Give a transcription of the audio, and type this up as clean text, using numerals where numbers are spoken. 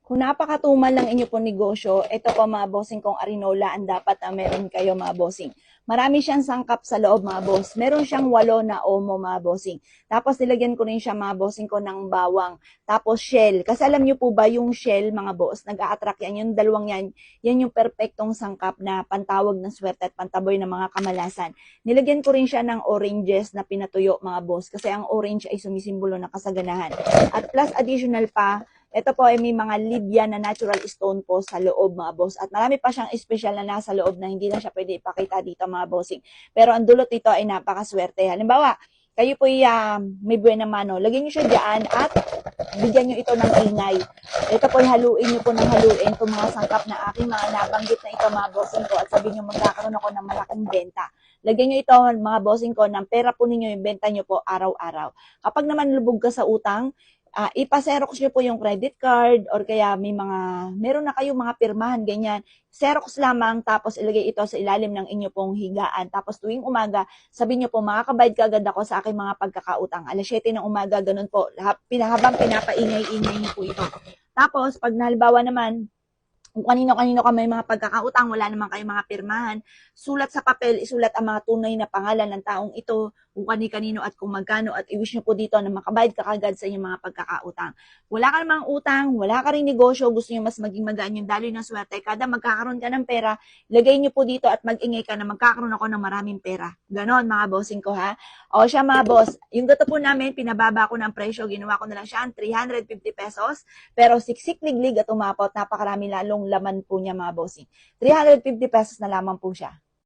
Kung napakatumal ng inyo pong negosyo, ito po mga bossing kong Arinola ang dapat na meron kayo mga bossing. Marami siyang sangkap sa loob mga boss. Meron siyang 8 na omo mga bossing. Tapos nilagyan ko rin siya mga bossing ko ng bawang. Tapos shell. Kasi alam niyo po ba yung shell mga boss, nag-a-attract yan. Yung dalawang yan, yan yung perfectong sangkap na pantawag ng swerte at pantaboy ng mga kamalasan. Nilagyan ko rin siya ng oranges na pinatuyo mga boss. Kasi ang orange ay sumisimbolo ng kasaganahan. At plus additional pa, ito po ay may mga Libyan na natural stone po sa loob mga boss. At marami pa siyang special na nasa loob na hindi na siya pwede ipakita dito mga bossing. Pero ang dulot nito ay napakaswerte. Halimbawa, kayo po may buena mano. Lagyan nyo siya dyan at bigyan nyo ito ng ingay. Ito po haluin nyo po ng haluin itong mga sangkap na aking mga nabanggit na ito mga bossing ko at sabihin nyo magkakaroon ako ng malaking benta. Lagyan nyo ito mga bossing ko ng pera po ninyo yung benta nyo po araw-araw. Kapag naman lubog ka sa utang, ipa-xerox nyo po yung credit card or kaya meron na kayong mga pirmahan, ganyan. Xerox lamang tapos ilagay ito sa ilalim ng inyo pong higaan. Tapos tuwing umaga, sabihin nyo po, makakabayad ka agad ako sa aking mga pagkakautang. Alas 7 ng umaga, ganun po. Habang pinapaingay-ingay nyo po ito. Tapos, pag halimbawa naman, kung kanino-kanino ka may mga pagkakautang, wala naman kayong mga pirmahan, sulat sa papel, isulat ang mga tunay na pangalan ng taong ito, kung kani-kanino at kung magkano, at i-wish nyo po dito na makabayad ka kagad sa inyong mga pagkakautang. Wala ka namang utang, wala ka rin negosyo, gusto nyo mas maging magaan yung daloy ng swerte, kada magkakaroon ka ng pera, lagay nyo po dito at mag-ingay ka na magkakaroon ako ng maraming pera. Ganon mga bossing ko ha. O siya mga boss, yung gato po namin, pinababa ko ng presyo, ginawa ko na lang siya 350 pesos, pero siksik liglig at umapot, napakarami lalong laman po niya mga bossing. 350 pesos na lamang po siya.